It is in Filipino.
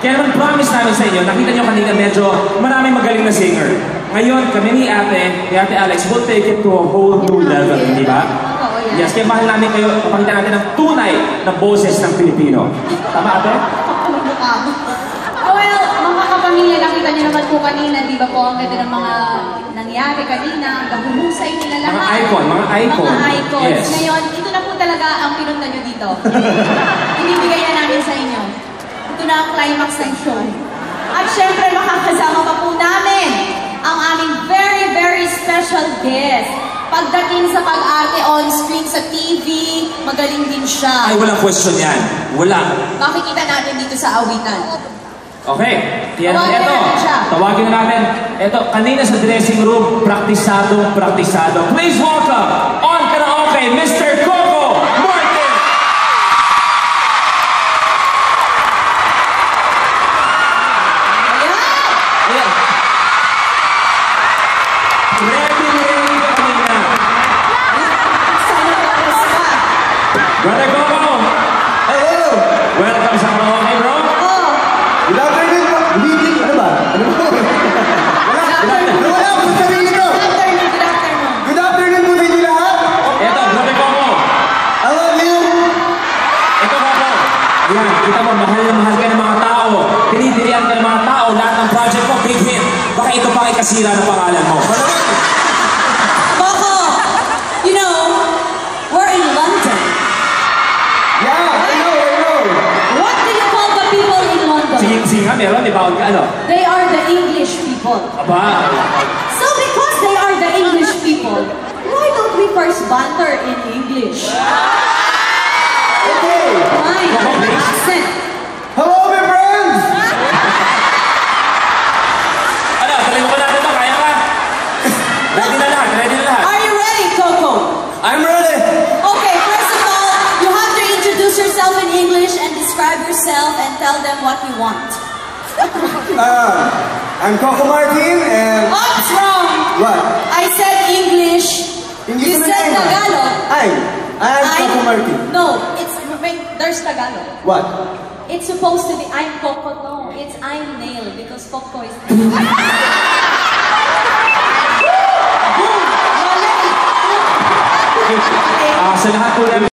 Kaya naman promise namin sa inyo, nakita nyo kanina medyo maraming magaling na singer. Ngayon, kami ni Ate Alex, will take it to a whole new level, di ba? Yes, kaya mahal namin kayo, papakita natin ang tunay na boses ng Pilipino. Tama, Ate? Well, mga kapamilya, nakita niyo naman po kanina, di ba po, ang ganda ng mga nangyari kanina, ang kahulusay nila lahat. Mga icon. Mga icons. Yes. Ngayon, ito na po talaga ang pinunta nyo dito. Ibibigay na namin sa inyo. Ito na ang climax ng show. At syempre, makakasama pa po namin ang aming very, very special guest. Pagdating sa pag-arte on-screen sa TV, magaling din siya. Ay, walang question yan. Wala. Makikita natin dito sa awitan. Okay. Yan, tawagin na natin. Ito, kanina sa dressing room, praktisado. Please welcome, on karaoke, Mr. Coco Martin! Ayan! Ready ka kanina. Sana oras ka. Brother Coco! Hello! Welcome sa karaoke, bro. Good afternoon po. Good evening. Ano ba? Wala ako sa sarili ko. Good afternoon po sa inyo lahat. Ito, Brother Coco. I love you. Ito, Coco. Ayan, kita mo, mahal na mahal ka ng mga tao. Tinitirian ka ng mga tao. Lahat ng project mo, big hit. Baka ito pa ay kasira ng pangalan mo. Coco, you know, we're in London. Yeah, I know. What do you call the people in London? Sige nga, meron, di ba? Ano? They are the English people. Aba. So because they are the English people, why don't we first banter in English? Okay. Fine, accent. Hello, my friends. Ano, taling ko natin ito, kaya ka? Ready na lahat. Are you ready, Coco? I'm ready. Okay, first of all, you have to introduce yourself in English and describe yourself and tell them what you want. I'm Coco Martin and... What's wrong? What? I said English. You said Tagalog. I'm Coco Martin. No, there's Tagalog. What? It's supposed to be I'm Coco. No, it's I'm Nail because Coco is Sa lahat po namin.